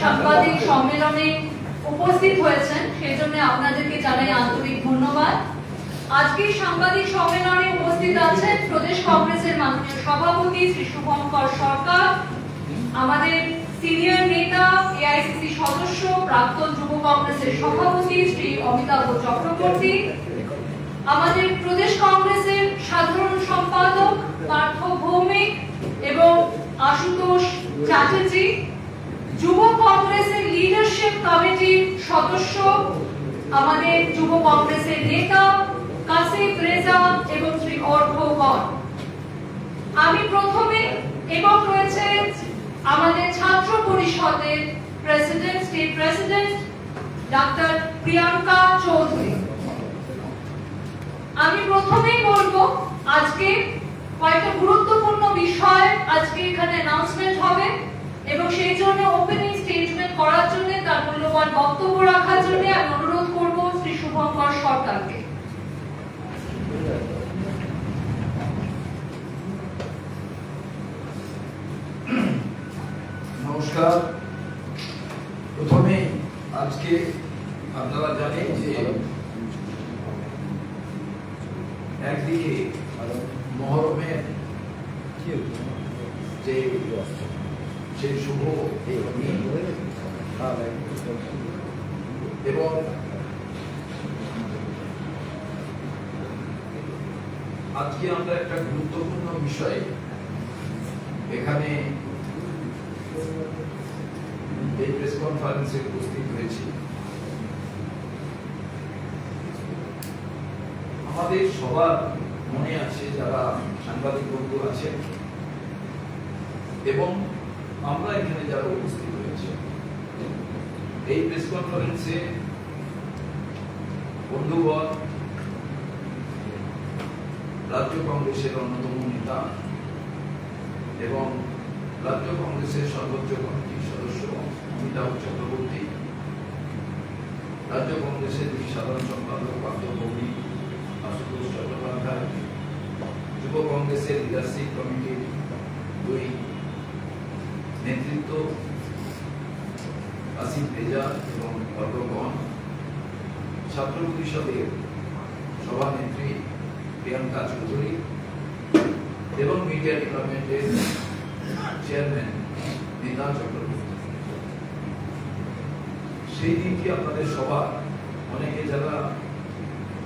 সাংবাদিক সম্মেলনে উপস্থিত হয়েছেন সেজন্য আপনাদেরকে জানাই আন্তরিক ধন্যবাদ। আজকের সাংবাদিক সম্মেলনে উপস্থিত আছেন প্রদেশ কংগ্রেসের মাননীয় সভাপতি শ্রী শুভঙ্কর সরকার, আমাদের সিনিয়র নেতা এআইসিসি সদস্য প্রাক্তন যুব কংগ্রেসের সভাপতি শ্রী অমিতাভ চক্রবর্তী, আমাদের প্রদেশ কংগ্রেসের সাধারণ সম্পাদক পার্থ ভৌমিক এবং আশুতোষ চ্যাটার্জি, যুব কংগ্রেসের লিডারশিপ কমিটির সদস্য আমাদের যুব কংগ্রেসের নেতা কাসিফ রেজা এবং শ্রী অর্ঘ কর। আমি প্রথমে এবং রয়েছে আমাদের ছাত্র পরিষদের president, state president doctor Priyanka Chowdhury. আমি প্রথমেই বলবো আজকে কয়েকটা গুরুত্বপূর্ণ বিষয় আজকে এখানে অ্যানাউন্সমেন্ট হবে এবং সেই জন্য ওপেনিং স্টেটমেন্ট করার জন্য তার মূল্যবান বক্তব্য রাখার জন্য আমি অনুরোধ করব শ্রী শুভঙ্কর সরকারকে। নমস্কার। প্রথমে আজকে আপনারা জানেন যে একদিকে মহরমের যে সেই শুভ এবং আজকে আমরা একটা গুরুত্বপূর্ণ বিষয় এখানে এই প্রেস কনফারেন্সে উপস্থিত হয়েছি। আমাদের সবার মনে আছে যারা সাংবাদিক বন্ধু আছেন এবং আমরা এখানে যারা উপস্থিত হয়েছে, এই প্রেস কনফারেন্সে বন্ধুগণ রাজ্য কংগ্রেসের অন্যতম নেতা এবং রাজ্য কংগ্রেসের সর্বোচ্চ কমিটির সদস্য অমিতাভ চক্রবর্তী, রাজ্য কংগ্রেসের দুই সাধারণ সম্পাদক পার্থ ভৌমিক, আশুতোষ চট্টোপাধ্যায়, যুব কংগ্রেসের লিডারশিপ কমিটির দুই নেতৃত্ব কাসিফ রেজা এবং অর্ঘগণ, ছাত্র পরিষদের সভানেত্রী প্রিয়াঙ্কা চৌধুরী এবং মিডিয়া ডিপার্টমেন্টের চেয়ারম্যান নেতা চক্রবর্তী। সেই দিনটি আপনাদের সবার অনেকে যারা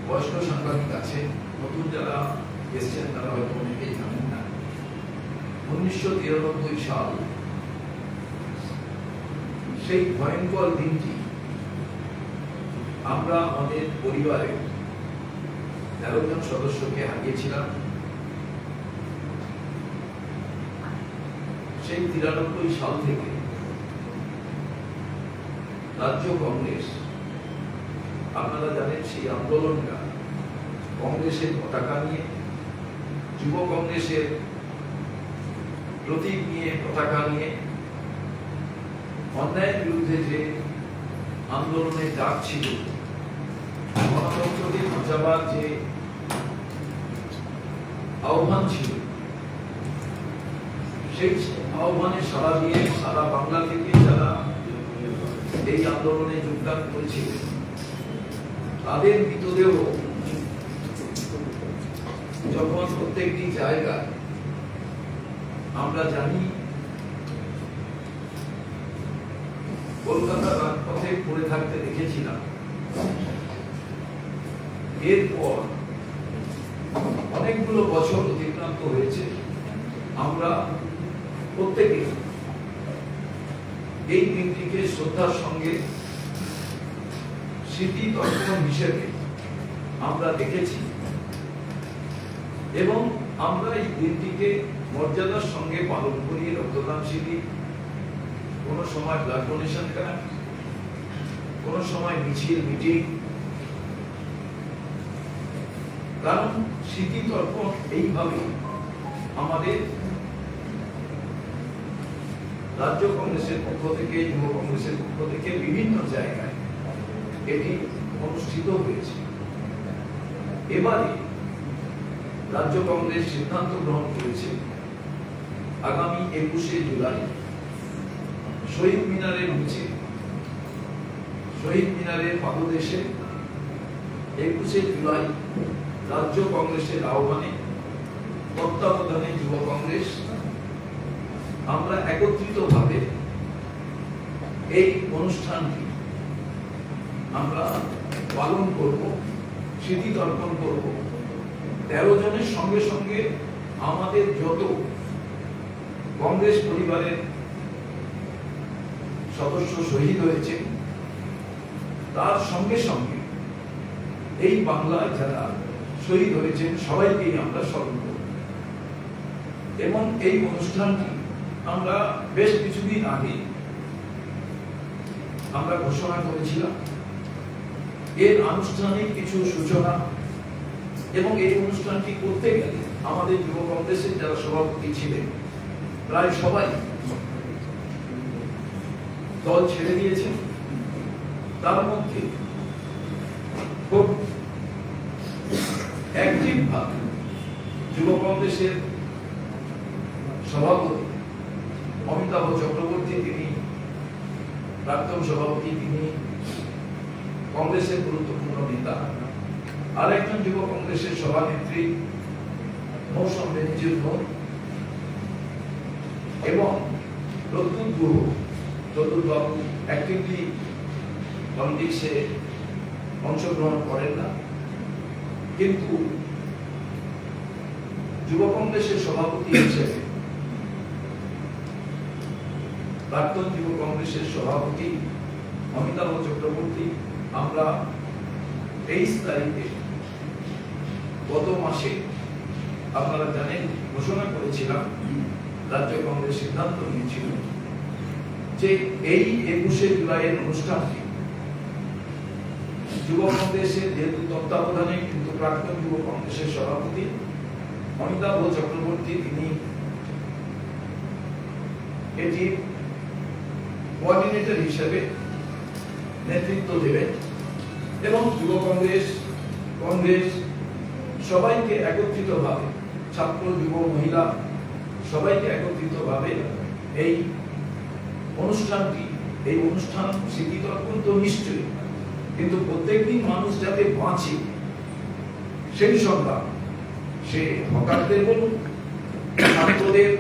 বয়স্ক সাংবাদিক আছেন, নতুন যারা এসছেন তারা হয়তো অনেকেই জানেন না। 1993 সাল সেই ভয়ঙ্কর দিনটি আমরা আমাদের পরিবারের 13 জন সদস্যকে হারিয়েছিলাম। সেই 93 সাল থেকে রাজ্য কংগ্রেস, আপনারা জানেন সেই আন্দোলনটা কংগ্রেসের পতাকা নিয়ে, যুব কংগ্রেসের প্রতীক নিয়ে, পতাকা নিয়ে অন্যায়ের বিরুদ্ধে যে আন্দোলনের ডাক ছিল, গণতন্ত্রকে বাঁচাবার যে আহ্বান ছিল, সেই আহ্বানে সাড়া দিয়ে সারা বাংলা থেকে যারা এই আন্দোলনে যোগদান করেছিলেন তাদের মৃতদেহ যখন প্রত্যেকটি জায়গায় আমরা জানি কলকাতার রাজপথে পড়ে থাকতে দেখেছিলাম, এরপর অনেকগুলো বছর অতিক্রান্ত হয়েছে। আমরা প্রত্যেকে এই দিনটিকে শ্রদ্ধার সঙ্গে স্মৃতি তর্পণ হিসেবে আমরা দেখেছি এবং আমরা এই দিনটিকে মর্যাদার সঙ্গে পালন করি। রক্তদান শিবির, কোন সময় ব্লাড ডোনেশন ক্যাম্প, কোন সময় মিছিল, মিটিং, কারণ স্মৃতি তর্পণ এইভাবে আমাদের রাজ্য কংগ্রেসের পক্ষ থেকে, যুব কংগ্রেসের পক্ষ থেকে বিভিন্ন জায়গায় এটি অনুষ্ঠিত হয়েছে। এবারে রাজ্য কংগ্রেস সিদ্ধান্ত গ্রহণ করেছে আগামী 21শে জুলাই শহীদ মিনারের নিচে, শহীদ মিনারের পাদদেশে 21শে জুলাই রাজ্য কংগ্রেসের আহ্বানে, তত্ত্বাবধানে যুব কংগ্রেস আমরা একত্রিতভাবে এই অনুষ্ঠানটি আমরা পালন করব, স্মৃতি তর্পণ করব। 13 জনের সঙ্গে সঙ্গে আমাদের যত কংগ্রেস পরিবারের সদস্য শহীদ হয়েছে, তার সঙ্গে সঙ্গে এই বাংলায় যারা শহীদ হয়েছেন সবাইকেই আমরা স্মরণ করব। এবং এই অনুষ্ঠানটি আমরা বেশ কিছুদিন আগে আমরা ঘোষণা করেছিলাম। এর আনুষ্ঠানিক কিছু সূচনা এবং এই অনুষ্ঠানটি করতে গেলে আমাদের যুব কংগ্রেসের যারা সভাপতি ছিলেন প্রায় সবাই দল ছেড়ে দিয়েছেন। তার মধ্যে খুব অ্যাক্টিভ ভাবে যুব কংগ্রেসের সভাপতি অমিতাভ চক্রবর্তী, তিনি প্রাক্তন সভাপতি, তিনি কংগ্রেসের গুরুত্বপূর্ণ নেতা। আর একজন যুব কংগ্রেসের সভানেত্রী মৌসুম বেনজির নূর এবং প্রদ্যুৎ গুহ, প্রদ্যুৎবাবু অ্যাক্টিভলি পলিটিক্সে অংশগ্রহণ করেন না, কিন্তু যুব কংগ্রেসের সভাপতি হিসেবে, প্রাক্তন যুব কংগ্রেসের সভাপতি অমিতাভ চক্রবর্তী, আমরা 23 তারিখে গত মাসে আপনারা জানেন ঘোষণা করেছিলাম, রাজ্য কংগ্রেস সিদ্ধান্ত নিয়েছিল যে এই 21শে জুলাইয়ের অনুষ্ঠানটি যুব কংগ্রেসের যেহেতু তত্ত্বাবধানে, কিন্তু প্রাক্তন যুব কংগ্রেসের সভাপতি অমিতাভ চক্রবর্তী তিনি এটি কোঅর্ডিনেটর হিসেবে নেতৃত্ব দেবেন এবং যুব কংগ্রেস, কংগ্রেস সবাইকে একত্রিতভাবে, ছাত্র, যুব, মহিলা সবাইকে একত্রিতভাবে এই অনুষ্ঠানটি, এই অনুষ্ঠান স্মৃতি তর্পণ তো নিশ্চয়ই, কিন্তু প্রত্যেকদিন মানুষ যাতে বাঁচে সেই সংগ্রাম, সে হকারদের বলুন, ছাত্রদের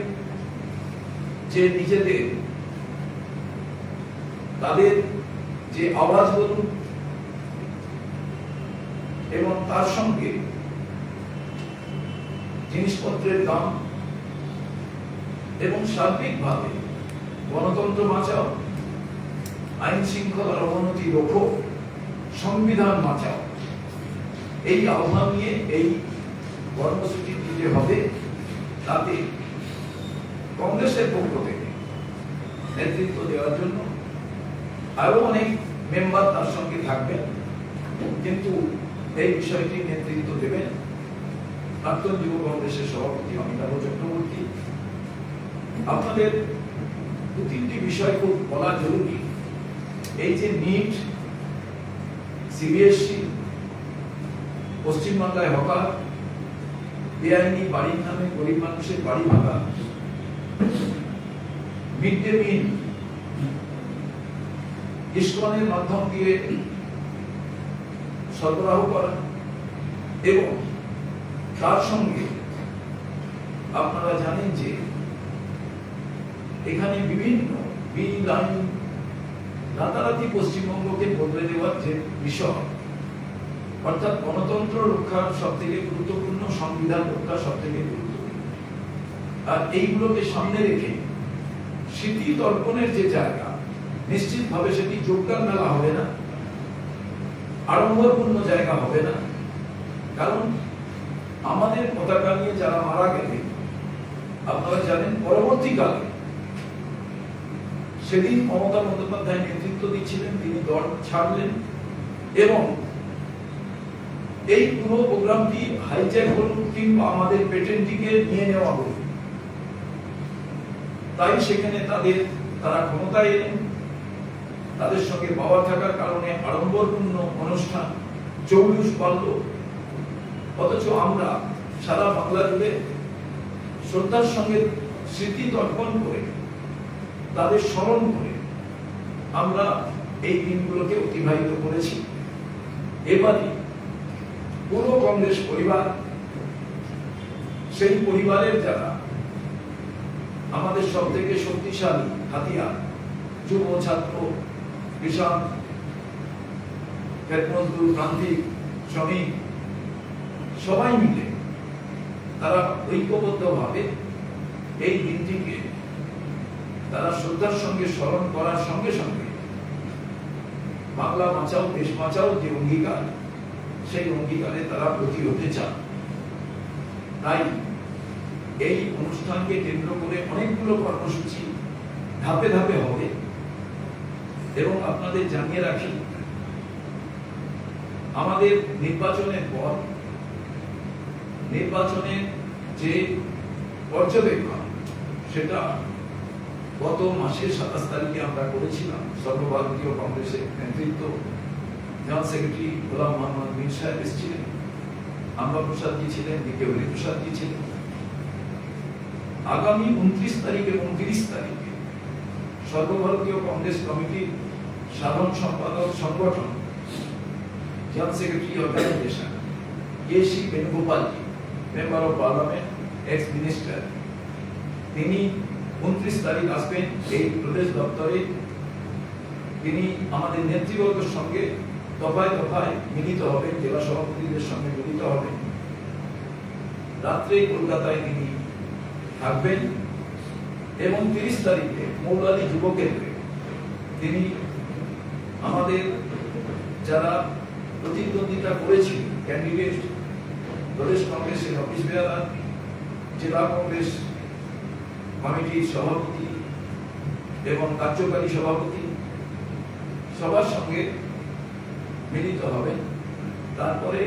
যে নিজেদের তাদের যে আওয়াজ বলুন, এবং তার সঙ্গে জিনিসপত্রের দাম এবং সার্বিকভাবে গণতন্ত্র বাঁচাও, আইন শৃঙ্খলার অবনতি রোখো, সংবিধান বাঁচাও, এই আহ্বান নিয়ে এই কর্মসূচিটি যে হবে, তাতে কংগ্রেসের পক্ষ থেকে নেতৃত্ব দেওয়ার জন্য আরো অনেক মেম্বার তার সঙ্গে থাকবেন, কিন্তু এই বিষয়টি নেতৃত্ব দেবেন প্রাক্তন যুব কংগ্রেসের সভাপতি অমিতাভ চক্রবর্তী। আপনাদের 2-3টি বিষয় খুব বলা জরুরি। এই যে নিট, সিবিএসসি, পশ্চিমবাংলায় হকার, বেআইনি বাড়ির নামে গরিব মানুষের বাড়ি ভাঙা, মিড ডে মিল ইসকনের মাধ্যম দিয়ে সরবরাহ করা, এবং তার সঙ্গে আপনারা জানেন যে এখানে বিভিন্ন বিল আইন রাতারাতি পশ্চিমবঙ্গকে বদলে দেওয়ার যে বিষয়, অর্থাৎ গণতন্ত্র রক্ষার সব থেকে গুরুত্বপূর্ণ, সংবিধান রক্ষা সব থেকে গুরুত্বপূর্ণ, আর এইগুলোকে সামনে রেখে স্মৃতি তর্পণের যে জায়গা, নিশ্চিতভাবে সেটি যোগদান মেলা হবে না, আড়ম্বরপূর্ণ জায়গা হবে না। কারণ আমাদের পতাকা নিয়ে যারা মারা গেলে, আপনারা জানেন পরবর্তীকালে সেদিন মমতা বন্দ্যোপাধ্যায় নেতৃত্ব দিচ্ছিলেন, তিনি দল ছাড়লেন এবং এই পুরো প্রোগ্রামটি হাইজ্যাক করুন কিংবা আমাদের পেটেন্টিকে নিয়ে নেওয়া হল। তাই সেখানে তারা ক্ষমতায় এলেন, তাদের সঙ্গে পাওয়ার থাকার কারণে আড়ম্বরপূর্ণ অনুষ্ঠান জৌলুস পারল। অথচ আমরা সারা বাংলা জুড়ে শ্রদ্ধার সঙ্গে স্মৃতি তর্পণ করে, তাদের স্মরণ করে আমরা এই দিনগুলোকে অতিবাহিত করেছি। এবারে পুরো কংগ্রেস পরিবার, সেই পরিবারের যারা আমাদের সব থেকে শক্তিশালী হাতিয়ার, যুব, ছাত্র, কৃষক, ক্ষেত মজদুর, প্রান্তিক, শ্রমিক, সবাই মিলে তারা ঐক্যবদ্ধভাবে এই দিনটিকে তারা শ্রদ্ধার সঙ্গে স্মরণ করার সঙ্গে সঙ্গে বাংলা বাঁচাও দেশ বাঁচাও যে অঙ্গীকার, সেই অঙ্গীকারে তারা প্রতি হতে চান। তাই এই অনুষ্ঠানকে কেন্দ্র করে অনেকগুলো কর্মসূচি ধাপে ধাপে হবে। এবং আপনাদের জানিয়ে রাখি, আমাদের নির্বাচনের পর নির্বাচনের যে পর্যবেক্ষণ, সেটা গত মাসের 27 তারিখে আমরা করেছিলাম। সর্বভারতীয় কংগ্রেসের নেতৃত্ব, জেনারেল সেক্রেটারি গোলাম মোহাম্মদ মীর সাহেব এসেছিলেন, আম্বা প্রসাদজি ছিলেন, দিকে হরি প্রসাদজি ছিলেন। আগামী 29 তারিখ এবং 30 তারিখে সর্বভারতীয় কংগ্রেস কমিটির সাধারণ সম্পাদক সংগঠন, জেনারেল সেক্রেটারি অর্গানাইজেশন কেসি বেণুগোপালজি, member of parliament, ex minister, তিনি 29 তারিখ আসবেন এই প্রদেশ দপ্তরে। তিনি আমাদের নেতৃবর্গের সঙ্গে দফায় দফায় মিলিত হবেন, জেলা সভাপতিদের সঙ্গে মিলিত হবেন। রাত্রে কলকাতায় তিনি থাকবেন এবং 30 তারিখে মৌলালী যুব কেন্দ্রে তিনি আমাদের যারা প্রতিদ্বন্দ্বিতা করেছিল ক্যান্ডিডেট, প্রদেশ কংগ্রেসের অফিস বেয়ারার, জেলা কংগ্রেস কমিটির সভাপতি এবং কার্যকারী সভাপতি, সবার সঙ্গে মিলিত হবেন। তারপরে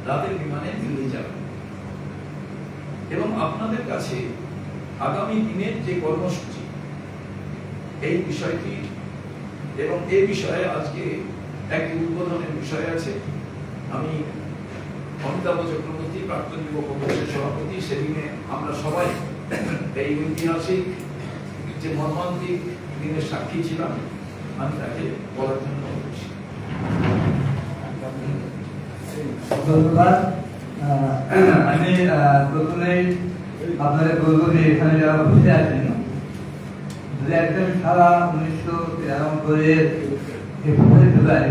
রাতের বিমানে দিল্লি যাবেন এবং আপনাদের কাছে আগামী দিনের যে কর্মসূচি, এই বিষয়টি এবং এই বিষয়ে আজকে একটি উদ্বোধনের বিষয় আছে। আমি অমিতাভ চক্রবর্তী, প্রাক্তন যুব কংগ্রেসের সভাপতি, সেদিনে আমরা সবাই এই ঐতিহাসিক যে মর্মান্তিক দিনের সাক্ষী ছিলাম, আমি তাকে বলার জন্য বলছি। ধন্যবাদ। আমি প্রথমেই আপনাদের বলবো যে এখানে যারা বসে আছেন, যদি একদম সারা 1993 এপ্রিল জুলাই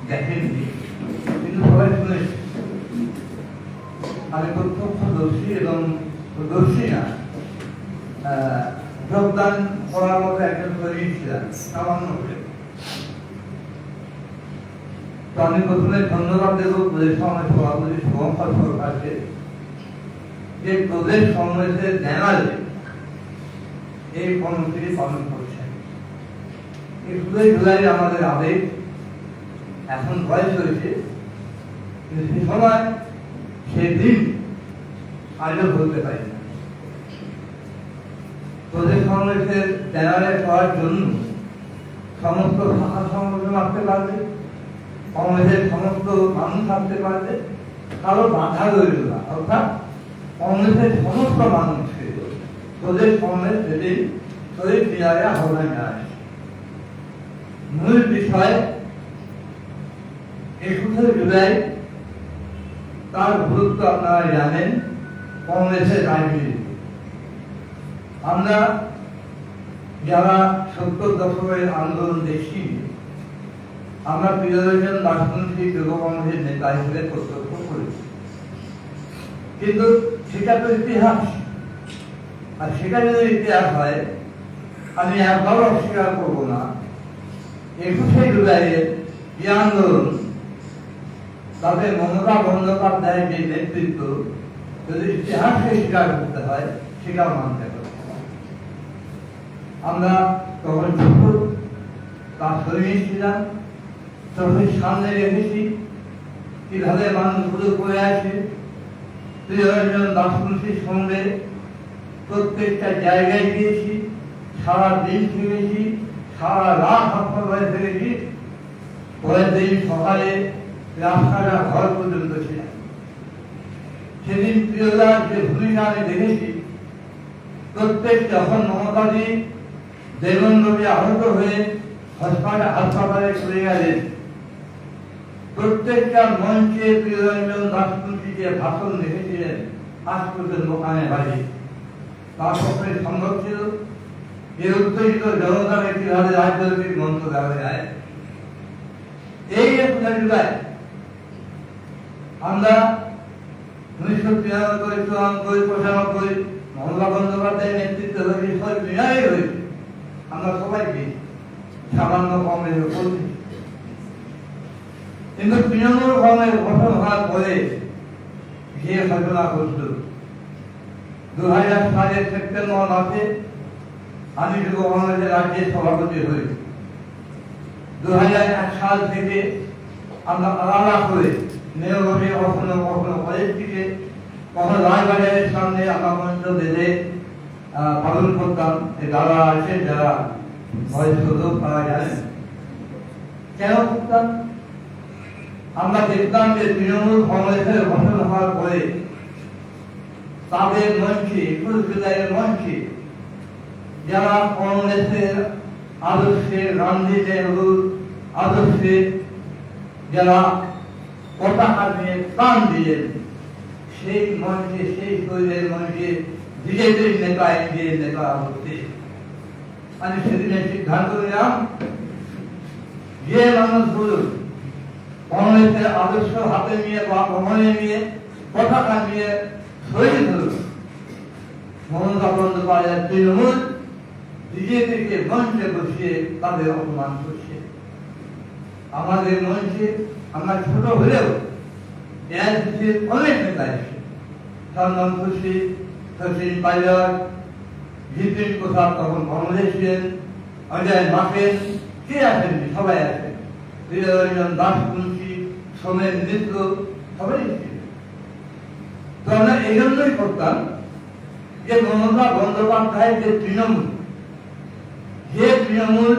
দেখেননি, কিন্তু সবাই শুনেছি। আমি প্রত্যক্ষদর্শী এবং দর্শী না, যোগদান করার মতো একজন তৈরি ছিলাম সামান্য করে। তো আমি প্রথমে ধন্যবাদ দেব প্রদেশ কংগ্রেস সভাপতি শুভঙ্কর সরকারকে, যে প্রদেশ কংগ্রেসের ব্যানারে এই কর্মসূচি পালন করছেন। এই 16 জুলাই আমাদের আবেগ, এখন বয়স হয়েছে, কিন্তু সে সময় সেদিন আজও বলতে পারি না। প্রদেশ কংগ্রেসের ব্যানারে হওয়ার জন্য সমস্ত শাখা সংগঠন আসতে পারবে, কংগ্রেসের সমস্ত মানুষ আসতে পারবে, কারো বাধা রইল না। অর্থাৎ কংগ্রেসের সমস্ত মানুষকে প্রদেশ কংগ্রেস সেদিন শহীদ মিনারে আহ্বান জানায়। মূল বিষয় 21 জুলাই, তার গুরুত্ব আপনারা জানেন। কংগ্রেসের রাজনীতি, আমরা যারা 70 দশকের আন্দোলন দেখি, আমরা প্রিয়জন দার্শনিক যুব কংগ্রেসের নেতা হিসেবে প্রত্যক্ষ করেছি। কিন্তু সেটা তো ইতিহাস, আর সেটা যদি ইতিহাস হয়, আমি একবারও অস্বীকার করবো না 21 জুলাইয়ের যে আন্দোলন, তাতে মমতা বন্দ্যোপাধ্যায়ের যে নেতৃত্ব, যদি ইতিহাসকে স্বীকার করতে হয়, সেটাও মানতে হবে। আমরা তখন ছোট, তার শরীর ছিলাম, চোখের সামনে রেখেছি কিভাবে মানুষগুলো করে আছে। প্রিয়জন দার্শনিকের সঙ্গে প্রত্যেকটা জায়গায় গিয়েছি, সারা দিন ফিরেছি, সারা রাত হাসপাতালে ফিরেছি, পরের দিন সকালে রাস্তাটা ঘর পর্যন্ত ছিলাম। সেদিন প্রিয়দার যে ভূমিকা আমি দেখেছি, প্রত্যেক যখন মমতাজি দেবেন্দ্রকে আহত হয়ে হাসপাতালে চলে গেলেন। প্রত্যেকটা মঞ্চে প্রিয়রঞ্জন দাশগুপ্তী যে ভাষণ লিখেছিলেন হাসপাতালের দোকানে বাড়ি, তার পক্ষে সম্ভব ছিল এই উত্তেজিত জনতাকে কিভাবে রাজনৈতিক মন্ত্র দেওয়া যায়। এই 21 জুলাই আমরা 1993, 94, 95 মমতা বন্দ্যোপাধ্যায়ের নেতৃত্বে বিজয়ী হয়েছে। আমরা সবাইকে সামান্য কমের বলছি, কিন্তু তৃণমূল কমের গঠন হওয়ার পরে যে ঘটনা ঘটল 2000 সালের সেপ্টেম্বর মাসে আমি যুব কংগ্রেসের রাজ্যের সভাপতি হই। 2001 সাল থেকে আমরা আলাদা করে মেয়রভাবে কখনো কখনো কলেজটিকে কখনো রাজবাজারের সামনে আমরা মঞ্চ বেঁধে পালন করতাম। যারা আছে যারা বয়স্ক লোক তারা জানেন কেন করতাম। আমরা দেখতাম যে তৃণমূল কংগ্রেসের গঠন হওয়ার পরে তাদের মঞ্চে 21 জুলাইয়ের মঞ্চে যারা কংগ্রেসের আদর্শে, গান্ধী নেহরুর আদর্শে যারা পতাকা নিয়ে প্রাণ দিলেন, সেই মঞ্চে, সেই শরীরের মঞ্চে বিজেপির নেতা, এনডিএর নেতা হচ্ছে। আমি সেদিনে সিদ্ধান্ত নিলাম যে মানুষগুলো কংগ্রেসের আদর্শ হাতে নিয়ে বা কমলে নিয়ে পতাকা নিয়ে শহীদ হল, মমতা বন্দ্যোপাধ্যায় তৃণমূল বিজেপিকে মঞ্চে বসিয়ে তাদের অপমান করছে। আমাদের মঞ্চে আমরা ছোট হলেও এআইসিসির অনেক নেতা এসে সলমন খুরশিদ, শচীন পাইলট, জিতেন প্রসাদ তখন কংগ্রেস ছিলেন, অজয় মাকেন, কে আসেননি, সবাই আসেন, প্রিয়রঞ্জন দাশগুপ্তী, সোমেন মিত্র, সবাই ছিলেন। তো আমরা এই জন্যই করতাম যে মমতা বন্দ্যোপাধ্যায় যে তৃণমূল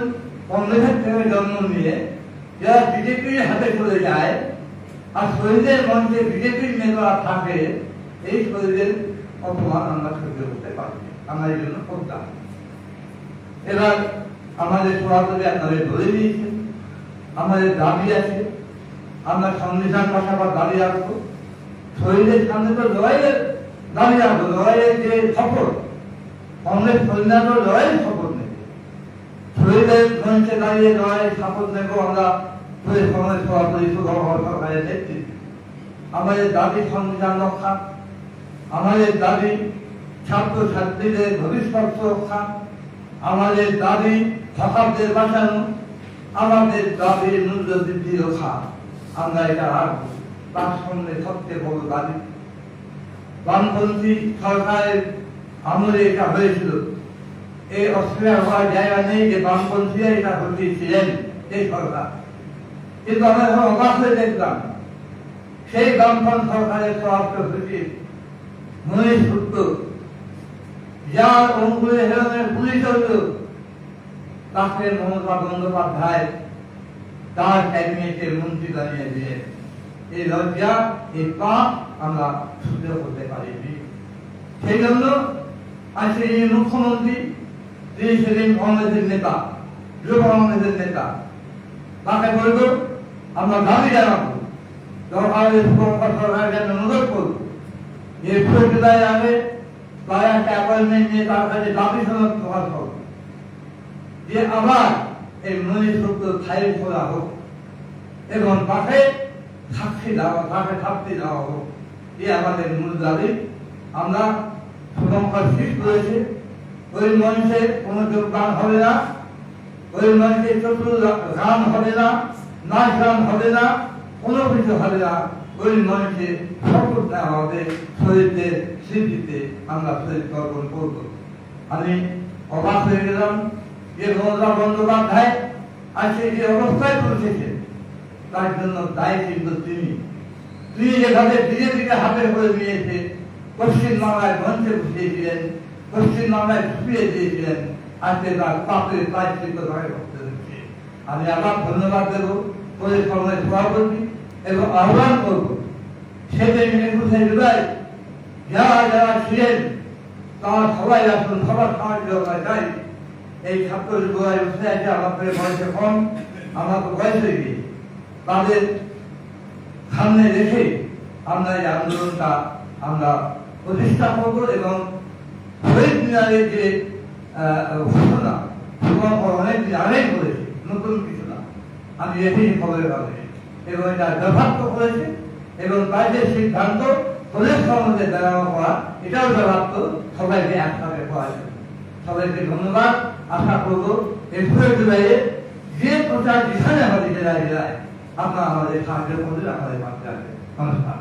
কংগ্রেসের থেকে জন্ম নিয়ে যারা বিজেপির হাতে চলে যায় আর শহীদের মঞ্চে বিজেপির নেতারা থাকে, এই শহীদের অপমান আমরা সহ্য করতে পারি। আমরা এই জন্য করতাম। এবার আমাদের সভাপতি আপনাদের বলে দিয়েছেন আমাদের দাবি আছে, আমরা সংবিধান পাশাপাশি দাবি রাখবো। শহীদের সামনে তো লড়াইয়ের দাবি রাখবো, লড়াইয়ের যে শপথ, কংগ্রেস কল্যাণ লড়াইয়ের শপথ নেবে, শহীদের মঞ্চে দাঁড়িয়ে লড়াইয়ের শপথ নেবো আমরা। কংগ্রেস সভাপতি সরকারের নেতৃত্বে আমাদের দাবি সংবিধান রক্ষা, আমাদের দাবি ছাত্র ছাত্রীদের ভবিষ্যৎ রক্ষা, আমাদের দাবি হকারদের বাঁচানো, আমাদের দাবি মূল্য বৃদ্ধি রক্ষা। আমরা এটা রাখবো। তার সঙ্গে সবচেয়ে বড় দাবি, বামপন্থী সরকারের আমলে এটা হয়েছিল, এই অস্ট্রেলিয়া হওয়ার জায়গা নেই যে বামপন্থীরা এটা ঘটিয়েছিলেন এই সরকার। কিন্তু আমরা এখন অবাক হয়ে দেখলাম সেই বামপন্থী সরকারের স্বরাষ্ট্র সচিব মনীষ গুপ্ত, যার অঙ্গুলে হেরনের পুলিশ হল, তাকে মমতা বন্দ্যোপাধ্যায় তার ক্যাবিনেটের মন্ত্রী বানিয়ে দিলেন। এই লজ্জা, এই পাপ আমরা সহ্য করতে পারিনি। সেই জন্য আজকে যিনি মুখ্যমন্ত্রী, তিনি সেদিন কংগ্রেসের নেতা, যুব কংগ্রেসের নেতা, তাকে বলবো আমরা দাবি জানাবো, সরকারের কাছে অনুরোধ করবো যে 21 জুলাই আগে তার একটা অ্যাপয়েন্টমেন্ট নিয়ে তার কাছে দাবি সনদ প্রকাশ হোক যে আবার এই মনীষ গুপ্ত ফাইল খোলা হোক এবং তাকে শাস্তি দেওয়া হোক। এই আমাদের মূল দাবি। আমরা সুরক্ষা ঠিক করেছি, ওই মঞ্চে কোনো যোগদান হবে না, ওই মঞ্চে চতুর গান হবে না, নাচ গান হবে না, কোনো কিছু হবে না। ওই মঞ্চে শপথ নেওয়া হবে, শহীদদের স্মৃতিতে আমরা শহীদ তর্পণ করব। আমি অবাক হয়ে গেলাম যে মমতা বন্দ্যোপাধ্যায় আজকে যে অবস্থায় পৌঁছেছে তার জন্য দায়ী কিন্তু তিনি যেভাবে বিজেপিকে হাতে করে নিয়েছে, পশ্চিমবাংলায় মঞ্চে বসিয়েছিলেন, পশ্চিমবাংলায় ঢুকিয়ে দিয়েছিলেন, আজকে তার পাপের প্রায়শ্চিত্ত করতে হচ্ছে। আমি আবার ধন্যবাদ দেব প্রদেশ কংগ্রেস সভাপতি এবং আহ্বান করব সেদিন 21 জুলাই যারা যারা ছিলেন তারা সবাই আসুন, সবার সাহায্য আমরা চাই। এই ছাত্র যুবরাজ উঠে আছে আমাদের বয়সে কম, আমার বয়স হয়ে তাদের সামনে রেখে আমরা এই আন্দোলনটা আমরা প্রতিষ্ঠা করব এবং শহীদ মিনারের যে ঘোষণা অনেকদিন আগেই করেছে, নতুন কিছু না, আমি রেখেছি খবরের কাগজে এবং এটা যথার্থ করেছে এবং তাই যে সিদ্ধান্ত প্রদেশ সম্বন্ধে দেওয়া করা এটাও যথার্থ, সবাইকে একসাথে করা যাবে। সবাইকে ধন্যবাদ। আশা করবো এপ্রিল জুলাইয়ে যে প্রচার যেখানে আমাদের জেলায় জেলায় আপনারা আমাদের সাহায্য করবেন, আমাদের পাশে আসবেন। নমস্কার।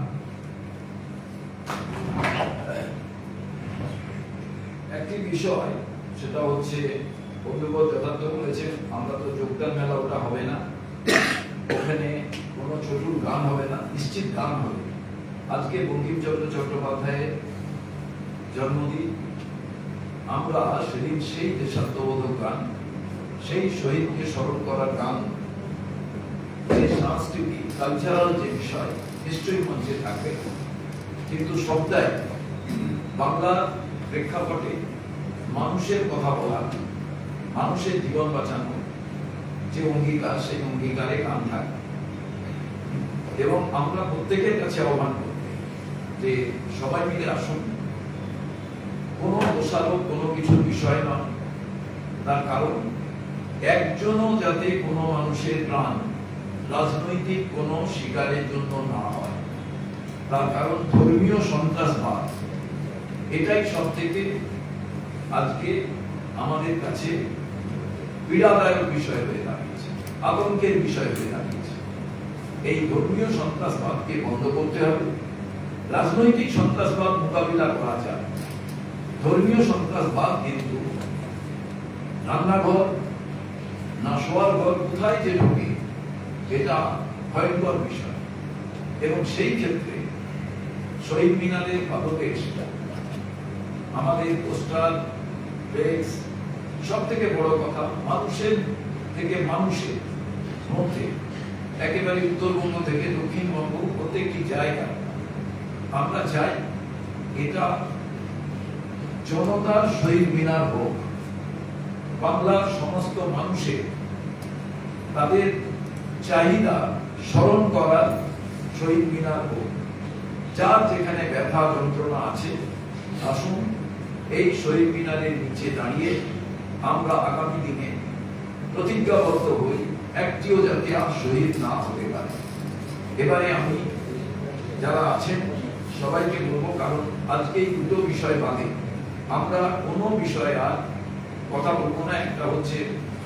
একটি বিষয় সেটা হচ্ছে বন্ধুবর যথার্থ বলেছেন, আমরা তো যোগদান মেলা ওটা হবে না, ওখানে কোনো চটুল গান হবে না, নিশ্চিত গান হবে। আজকে বঙ্কিমচন্দ্র চট্টোপাধ্যায়ের জন্মদিন, আমরা সেদিন সেই দেশাত্মবোধক গান, সেই শহীদকে স্মরণ করার গান, যে সাংস্কৃতিক কালচারাল যে বিষয় নিশ্চয়ই মঞ্চে থাকবে, কিন্তু সবটাই বাংলার প্রেক্ষাপটে মানুষের কথা বলা, মানুষের জীবন বাঁচানো যে অঙ্গীকার, সেই অঙ্গীকারে গান থাকবে। এবং আমরা প্রত্যেকের কাছে আহ্বান করব যে সবাই মিলে আসুন, কোনো দোষারোপ কোনো কিছুর বিষয় নয়, তার কারণ একজনও যাতে কোনো মানুষের প্রাণ রাজনৈতিক কোনো শিকারের জন্য না হয়, তার কারণ ধর্মীয় সন্ত্রাসবাদ এটাই সব থেকে আজকে আমাদের কাছে পীড়াদায়ক বিষয় হয়ে দাঁড়িয়েছে, আতঙ্কের বিষয় হয়ে দাঁড়িয়েছে। এই ধর্মীয় সন্ত্রাসবাদকে বন্ধ করতে হবে। রাজনৈতিক সন্ত্রাসবাদ মোকাবিলা করা যায়, ধর্মীয় সন্ত্রাসবাদ কিন্তু রান্নাঘর না শোয়ার ঘর কোথায় যে ঢোকে, এটা ভয়ঙ্কর বিষয়। এবং সেই ক্ষেত্রে শহীদ মিনারের পাদদেশ, আমাদের পোস্টার, ফ্লেক্স, সব থেকে বড় কথা মানুষের থেকে মানুষের মধ্যে, একেবারে উত্তরবঙ্গ থেকে দক্ষিণবঙ্গ প্রত্যেকটি জায়গা আমরা চাই এটা জনতার শহীদ মিনার হোক, বাংলার সমস্ত মানুষের তাদের চাহিদা স্মরণ করার শহীদ মিনার হোক। যার যেখানে ব্যথা যন্ত্রণা আছে, আসুন এই শহীদ মিনারের নিচে দাঁড়িয়ে আমরা আগামী দিনে প্রতিজ্ঞাবদ্ধ হই একটিও যাতে আর শহীদ না হতে পারে। এবারে আমি যারা আছেন সবাইকে বলবো, কারণ আজকে এই দুটো বিষয় বাদে আমরা কোনো বিষয়ে আর কথা বলবো না। একটা হচ্ছে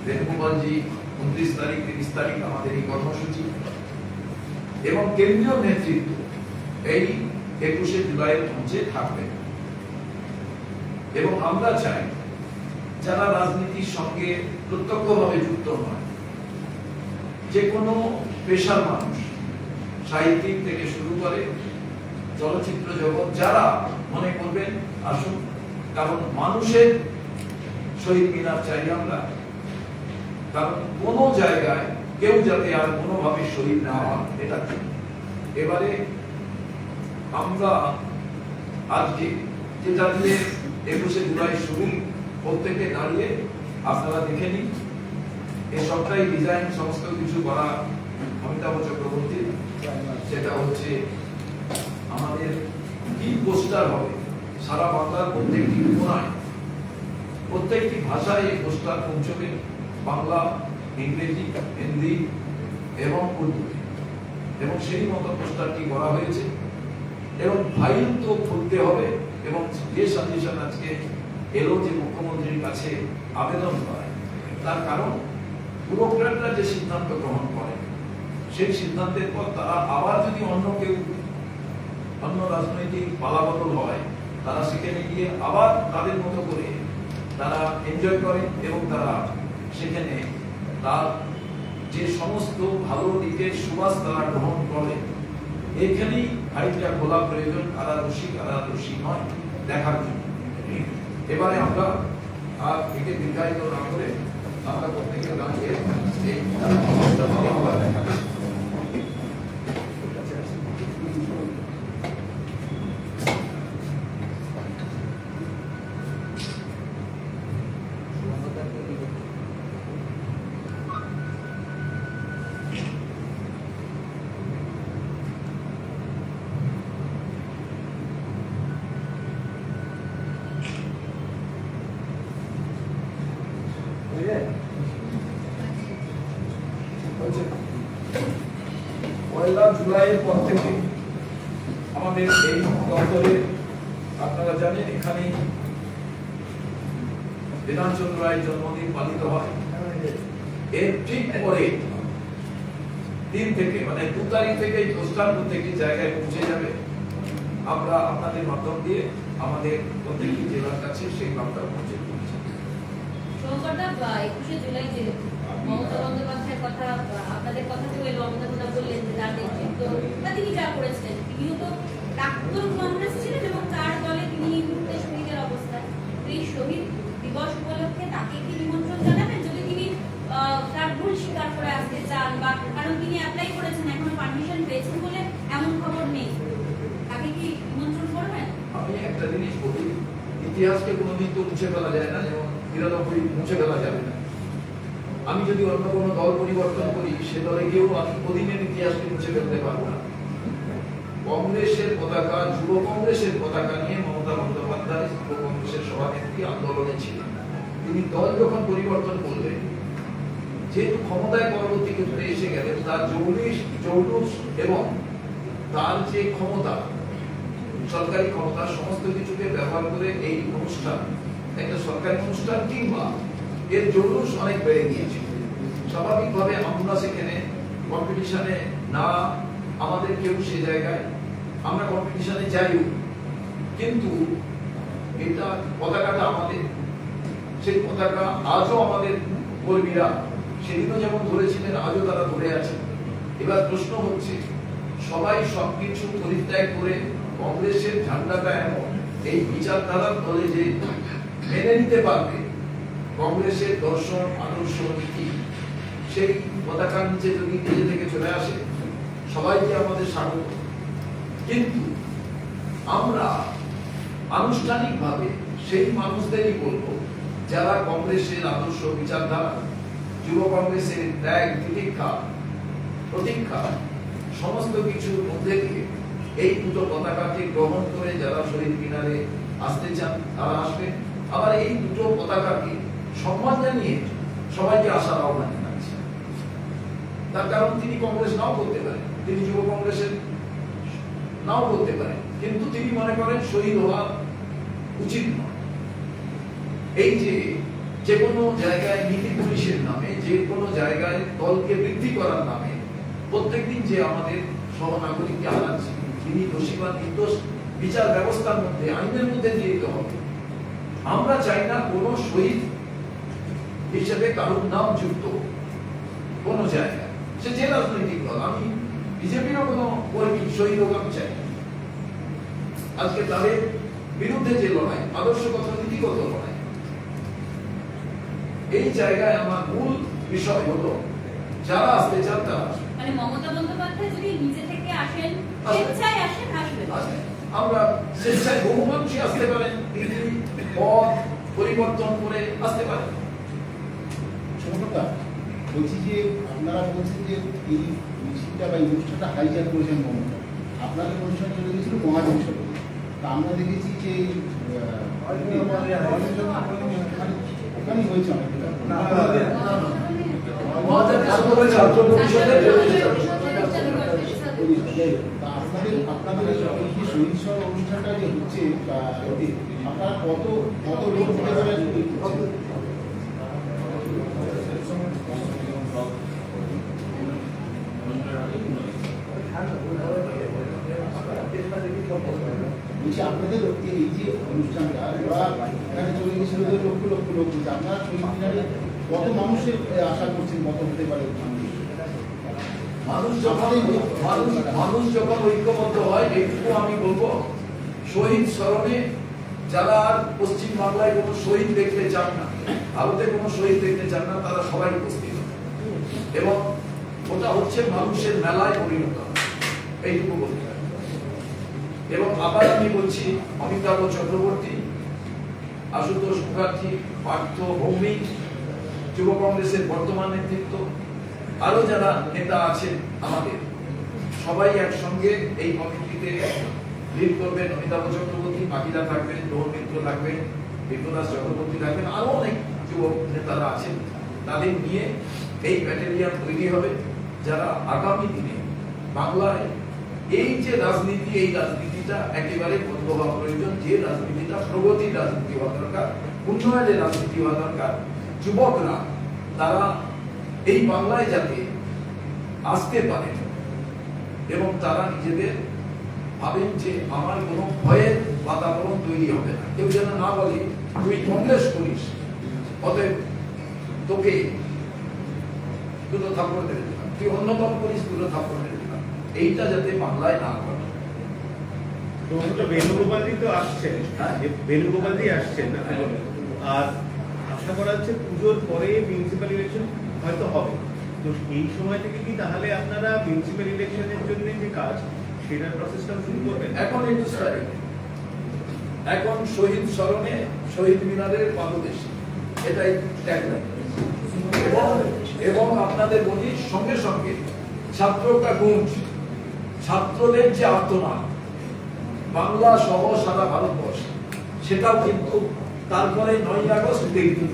বেণুগোপালজি 29 তারিখ 30 তারিখ আমাদের এই কর্মসূচি, এবং কেন্দ্রীয় নেতৃত্ব এই 21শে জুলাইয়ের মঞ্চে থাকবে। এবং আমরা চাই যারা রাজনীতির সঙ্গে প্রত্যক্ষভাবে যুক্ত নয়, যে কোনো পেশার মানুষ, সাহিত্যিক থেকে শুরু করে চলচ্চিত্র জগৎ, যারা মনে করবেন আসুন, কারণ মানুষের শহীদ মিনার চাই আমরা। কারণ কোন জায়গায় কেউ যাতে আর কোনোভাবে শহীদ না হয়, এটা এবারে আমরা আজকে যেটা দিয়ে 21শে জুলাই শুরু, প্রত্যেকে দাঁড়িয়ে আপনারা দেখে নিন, এই সবটাই ডিজাইন সমস্ত কিছু করা অমিতাভ চক্রবর্তী। সেটা হচ্ছে আমাদের কি পোস্টার হবে, সারা বাংলার প্রত্যেকটি কোণায় প্রত্যেকটি ভাষায় এই পোস্টার পৌঁছবে, বাংলা, ইংরেজি, হিন্দি এবং উর্দু, এবং সেই মতো পোস্টারটি করা হয়েছে। এবং ফাইল তো খুলতে হবে, এবং যে সাজেশন আজকে এলো যে মুখ্যমন্ত্রীর কাছে আবেদন করা, তার কারণ ব্যুরোক্র্যাটরা যে সিদ্ধান্ত গ্রহণ করে, সেই সিদ্ধান্তের পর তারা আবার যদি অন্য কেউ, অন্য রাজনৈতিক পালাবদল হয়, তারা সেখানে গিয়ে আবার তাদের মতো করে তারা এনজয় করে, এবং তারা সেখানে তার যে সমস্ত ভালো দিকের সুবাস তারা গ্রহণ করে। এখানেই ফাইলটা খোলা প্রয়োজন, কারা দোষী কারা দোষী নয় দেখার জন্য। এবারে আমরা আর একে দীর্ঘায়িত না করে আমরা প্রত্যেকে দাঁড়িয়ে হচ্ছে 1 জুলাইয়ের পর থেকে আমাদের এই দপ্তরে আপনারা জানেন এখানে বিধানচন্দ্র রায়ের জন্মদিন পালিত হয়। এর ঠিক পরে 3 থেকে মানে 2 তারিখ থেকে এই প্রস্থান থেকে জায়গায় পৌঁছে যাবে। আমরা আপনাদের মাধ্যম দিয়ে আমাদের প্রত্যেকটি জেলার কাছে সেই বার্তা পৌঁছে দিচ্ছি। সোমবারটা 21শে জুলাই যে মমতা বন্দ্যোপাধ্যায়ের কথা আপনাদের কথা তো এলো, মমতা বললেন যে তার নেতৃত্ব বা তিনি যা করেছিলেন, তিনিও তো প্রাক্তন কংগ্রেস ছিলেন এবং তার দলে তিনি এই মুহূর্তে শহীদের অবস্থায়। তো এই শহীদ দিবস উপলক্ষে তাকে কি নিমন্ত্রণ জানাবেন যদি তিনি তার ভুল স্বীকার করে আসতে চান, বা কারণ তিনি অ্যাপ্লাই করেছেন এখনো পারমিশন পেয়েছেন বলে এমন খবর নেই, তাকে কি নিমন্ত্রণ করবেন? আমি একটা জিনিস বলি, ইতিহাসকে কোনোদিন তো মুছে ফেলা যায় না, যেমন 99 মুছে ফেলা যাবে না। আমি যদি অন্য কোনো দল পরিবর্তন করি সে দলে গিয়েও আমি কোনদিনের ইতিহাসকে মুছে ফেলতে পারবো না। কংগ্রেসের পতাকা, যুব কংগ্রেসের পতাকা নিয়ে মমতা বন্দ্যোপাধ্যায় যুব কংগ্রেসের সভানেত্রী আন্দোলনে ছিলেন। তিনি দল যখন পরিবর্তন করলেন, যেহেতু ক্ষমতায় পরবর্তী ক্ষেত্রে এসে গেলেন, তার জৌলুস এবং তার যে ক্ষমতা, সরকারি ক্ষমতা, সমস্ত কিছুকে ব্যবহার করে এই অনুষ্ঠান একটা সরকারি অনুষ্ঠান কিংবা এর জৌলুস অনেক বেড়ে গিয়েছে। স্বাভাবিকভাবে আমরা সেখানে কম্পিটিশনে না, আমাদের কেউ সে জায়গায় আমরা কম্পিটিশনে যাইও, কিন্তু এটা পতাকাটা আমাদের, সেই পতাকা আজও আমাদের কর্মীরা সেদিনও যেমন ধরেছিলেন আজও তারা ধরে আছে। এবার প্রশ্ন হচ্ছে সবাই সবকিছু পরিত্যাগ করে কংগ্রেসের ঝান্ডাটা এমন এই বিচারধারার দলে যে মেনে নিতে পারবে কংগ্রেসের দর্শন, আদর্শ, নীতি, সেই পতাকার নিচে যদি নিজে থেকে চলে আসে সবাইকে আমাদের স্বাগত। কিন্তু আমরা আনুষ্ঠানিকভাবে সেই মানুষদেরই বলবো যারা কংগ্রেসের আদর্শ, বিচারধারা, যুব কংগ্রেসের ত্যাগ, তিতিক্ষা, প্রতীক্ষা সমস্ত কিছুর মধ্যে দিয়ে এই দুটো পতাকাকে গ্রহণ করে যারা শহীদ মিনারে আসতে চান তারা আসবেন। আবার এই দুটো পতাকাকে সম্মান জানিয়ে সবাইকে আসার আহ্বান জানাচ্ছি। তার কারণ তিনি কংগ্রেস নাও করতে পারেন, তিনি যুব কংগ্রেসের নাও করতে পারেন, কিন্তু তিনি মনে করেন শহীদ হওয়া উচিত নয়। এই যে কোনো জায়গায় নীতি পুলিশের নামে, যে কোনো জায়গায় দলকে বৃদ্ধি করার নামে প্রত্যেকদিন যে আমাদের সহনাগরিককে হারাচ্ছে, তিনি দোষী বা নির্দোষ বিচার ব্যবস্থার মধ্যে, আইনের মধ্যে দিয়ে দিতে হবে। আমরা চাই না কোনো শহীদ হিসেবে কারোর নাম যুক্ত কোন জায়গায়, সে যে রাজনৈতিক দল। আমি বিজেপিরও কোনো কর্মী শহীদ হোক আমি চাই। আজকে তাদের বিরুদ্ধে যে লড়াই, আদর্শগত, নীতিগত লড়াই, এই জায়গায় আমার মূল বিষয় হলো যারা আসতে চান তারা আসবেন। মানে মমতা বন্দ্যোপাধ্যায় যদি নিজে থেকে আসেন, স্বেচ্ছায় আসেন, আসবেন। আমরা স্বেচ্ছায় বহু মানুষই আসতে পারেন, পথ পরিবর্তন করে আসতে পারেন। সমতা বলছি যে আপনারা বলছেন যে এই মিছিলটা বা এই অনুষ্ঠানটা হাইজ্যাক করেছেন মমতা, আপনাদের অনুষ্ঠান চলে গেছিল মহাজনসভা। তা আমরা দেখেছি যে ওখানেই হয়েছে অনেকটা। আপনাদের এই যে শহীদ সভা অনুষ্ঠানটা যে হচ্ছে, আপনারা কত লোক হতে পারেন? বলছি আপনাদের এই যে অনুষ্ঠানটা ওরা এখানে চলে গেছিল লক্ষ লক্ষ লোক, আপনারা শহীদ মিনারে কত মানুষের আশা করছেন, কত হতে পারে? মানুষ যখন ঐক্যবদ্ধ হয়, এইটুকু আমি বলবো, শহীদ স্মরণে যারা আর পশ্চিম বাংলায় কোনো শহীদ দেখতে চান না, ভারতে কোনো শহীদ দেখতে চান না, তারা সবাই উপস্থিত হবে এবং ওটা হচ্ছে মানুষের মেলায় পরিণত হবে, এইটুকু বলতে পারি। এবং আবার আমি বলছি, অমিতাভ চক্রবর্তী, আশুতোষ মুখার্জি, পার্থ ভৌমিক, যুব কংগ্রেসের বর্তমান নেতৃত্ব, আরো যারা নেতা আছেন আমাদের, সবাই একসঙ্গে এই কমিটিতে লিড করবেন। অমিতাভ চক্রবর্তী, বাকিরা থাকবেন, রোহন মিত্র থাকবেন, বিপ্রদাস চক্রবর্তী থাকবেন, আরো অনেক যুব নেতারা আছেন, তাদের নিয়ে এই ব্যাটালিয়ন তৈরি হবে যারা আগামী দিনে বাংলায় এই যে রাজনীতি, এই রাজনীতিটা একেবারে বন্ধ হওয়া প্রয়োজন। যে রাজনীতিটা প্রগতির রাজনীতি হওয়া দরকার, উন্নয়নের রাজনীতি হওয়া দরকার। যুবকরা তারা এই বাংলায় যাতে আসতে পারে এবং তারা নিজেদের ভাবেন যে আমার কোনো ভয়ের বাতাবরণ তৈরি হবে না। কেউ যেন না বলে তুই কংগ্রেস করিস, অতএব তোকে দুটো থাপ্পড় মেরে দিলাম, তুই অন্য দল করিস, দুটো থাপ্পড় মেরে দিলাম। এইটা যাতে বাংলায় না করে। তো বেণুগোপালজি তো আসছেন, হ্যাঁ। বেণুগোপালজি আসছেন না, আর আশা করা হচ্ছে পুজোর পরে মিউনিসিপ্যাল ইলেকশন হয়তো হবে। তো এই সময় থেকে কি তাহলে আপনারা মিউনিসিপ্যাল ইলেকশনের জন্য যে কাজ সেটার প্রসেসটা শুরু করবেন? এখন একটু স্টার্টিং, এখন শহীদ স্মরণে শহীদ মিনারের পাদদেশে, এটাই ট্যাগলাইন। এবং আপনাদের বলি সঙ্গে সঙ্গে ছাত্রটা গুঞ্জ, ছাত্রদের যে আর্তনাদ বাংলা সহ সারা ভারতবর্ষ, সেটাও কিন্তু তারপরে 9ই আগস্ট দেখতে